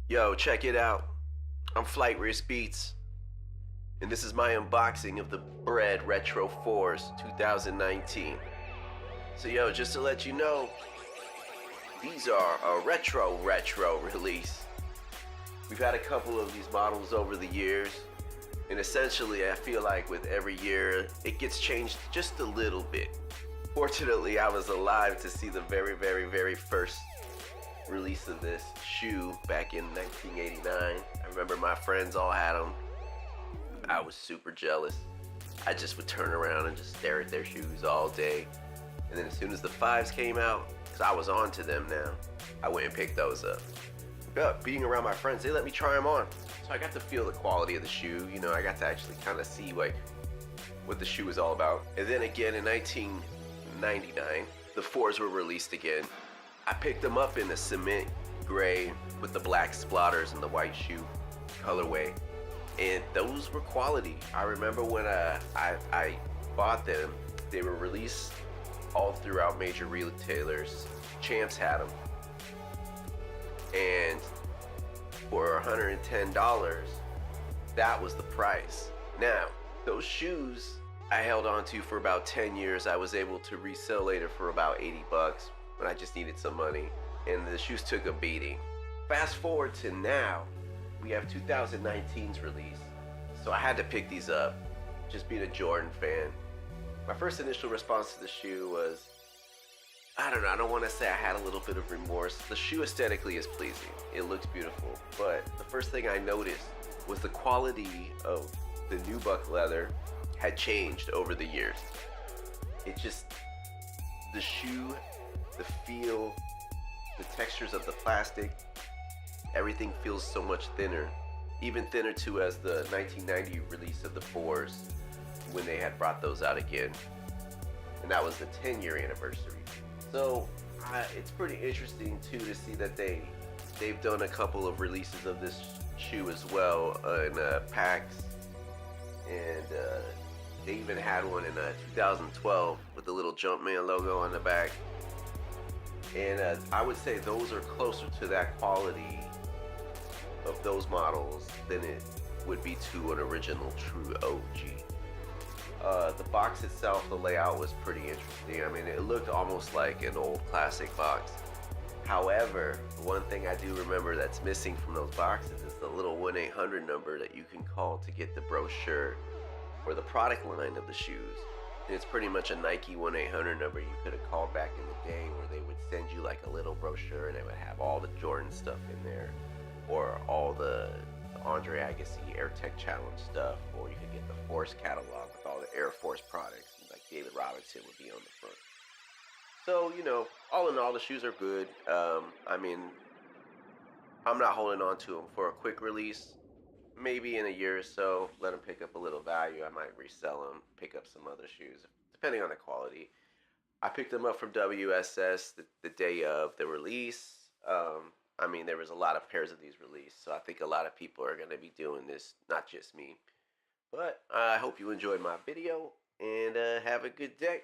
Yo, check it out. I'm Flight Risk Beats, and this is my unboxing of the BRED Retro 4s 2019. So yo, just to let you know, these are a retro release. We've had a couple of these models over the years, and essentially I feel like with every year, it gets changed just a little bit. Fortunately, I was alive to see the very first release of this shoe back in 1989. I remember my friends all had them. I was super jealous. I just would turn around and just stare at their shoes all day. And then as soon as the 5s came out, because I was on to them now, I went and picked those up. But being around my friends, they let me try them on. So I got to feel the quality of the shoe. You know, I got to actually kind of see like what the shoe was all about. And then again in 1999, the 4s were released again. I picked them up in the cement gray with the black splotters and the white shoe colorway, and those were quality. I remember when I bought them, they were released all throughout major retailers. Champs had them, and for $110, that was the price. Now, those shoes I held on to for about 10 years. I was able to resell later for about 80 bucks. When I just needed some money, and the shoes took a beating. Fast forward to now, we have 2019's release, so I had to pick these up, just being a Jordan fan. My first initial response to the shoe was, I don't know, I don't want to say I had a little bit of remorse. The shoe aesthetically is pleasing, it looks beautiful, but the first thing I noticed was the quality of the nubuck leather had changed over the years. The shoe, the feel, the textures of the plastic, everything feels so much thinner. Even thinner too as the 1990 release of the 4s when they had brought those out again. And that was the 10-year anniversary. So it's pretty interesting too to see that they've done a couple of releases of this shoe as well in packs. And they even had one in 2012 with the little Jumpman logo on the back. And I would say those are closer to that quality of those models than it would be to an original true OG. The box itself, the layout was pretty interesting. I mean, it looked almost like an old classic box. However, one thing I do remember that's missing from those boxes is the little 1-800 number that you can call to get the brochure or the product line of the shoes. It's pretty much a Nike 1-800 number you could have called back in the day, where they would send you like a little brochure and it would have all the Jordan stuff in there, or all the Andre Agassi Air Tech Challenge stuff, or you could get the Force catalog with all the Air Force products, like David Robinson would be on the front. So, you know, all in all, the shoes are good. I mean, I'm not holding on to them for a quick release. Maybe in a year or so, let them pick up a little value. I might resell them, pick up some other shoes, depending on the quality. I picked them up from WSS the day of the release. I mean, there was a lot of pairs of these released, so I think a lot of people are going to be doing this, not just me. But I hope you enjoyed my video, and have a good day.